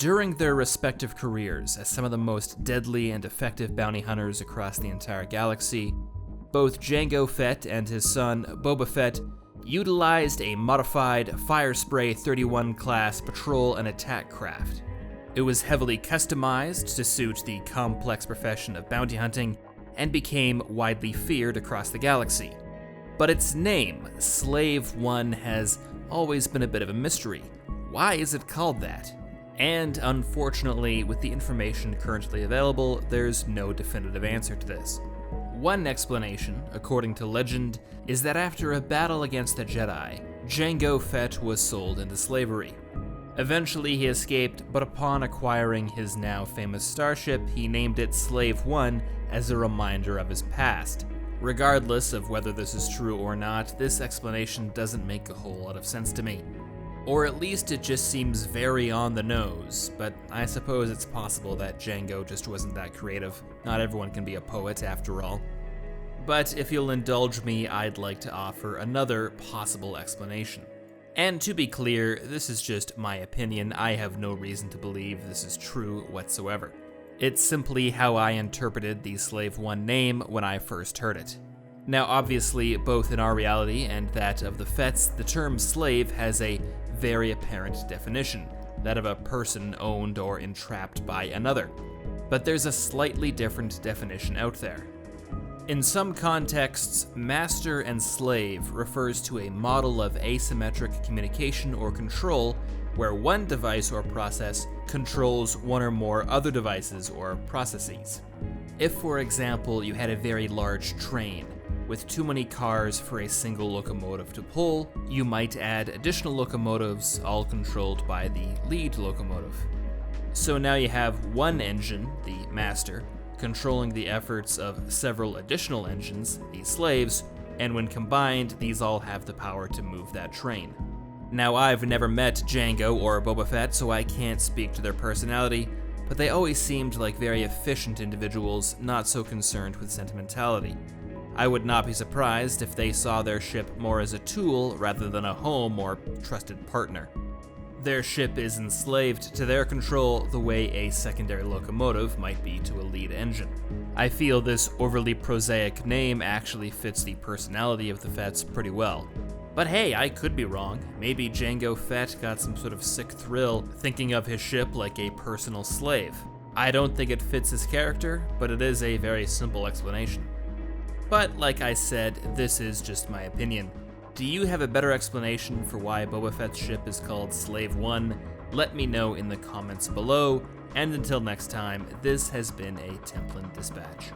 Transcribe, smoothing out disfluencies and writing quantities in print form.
During their respective careers as some of the most deadly and effective bounty hunters across the entire galaxy, both Jango Fett and his son Boba Fett utilized a modified Firespray 31 class patrol and attack craft. It was heavily customized to suit the complex profession of bounty hunting and became widely feared across the galaxy. But its name, Slave One, has always been a bit of a mystery. Why is it called that? And unfortunately, with the information currently available, there's no definitive answer to this. One explanation, according to legend, is that after a battle against the Jedi, Jango Fett was sold into slavery. Eventually he escaped, but upon acquiring his now famous starship, he named it Slave One as a reminder of his past. Regardless of whether this is true or not, this explanation doesn't make a whole lot of sense to me. Or at least it just seems very on the nose, but I suppose it's possible that Jango just wasn't that creative. Not everyone can be a poet, after all. But if you'll indulge me, I'd like to offer another possible explanation. And to be clear, this is just my opinion. I have no reason to believe this is true whatsoever. It's simply how I interpreted the Slave One name when I first heard it. Now obviously, both in our reality and that of the Fetts, the term slave has a very apparent definition, that of a person owned or entrapped by another. But there's a slightly different definition out there. In some contexts, master and slave refers to a model of asymmetric communication or control where one device or process controls one or more other devices or processes. If, for example, you had a very large train with too many cars for a single locomotive to pull, you might add additional locomotives, all controlled by the lead locomotive. So now you have one engine, the master, controlling the efforts of several additional engines, the slaves, and when combined, these all have the power to move that train. Now, I've never met Jango or Boba Fett, so I can't speak to their personality, but they always seemed like very efficient individuals, not so concerned with sentimentality. I would not be surprised if they saw their ship more as a tool rather than a home or trusted partner. Their ship is enslaved to their control the way a secondary locomotive might be to a lead engine. I feel this overly prosaic name actually fits the personality of the Fetts pretty well. But hey, I could be wrong. Maybe Jango Fett got some sort of sick thrill thinking of his ship like a personal slave. I don't think it fits his character, but it is a very simple explanation. But like I said, this is just my opinion. Do you have a better explanation for why Boba Fett's ship is called Slave One? Let me know in the comments below, and until next time, this has been a Templin Dispatch.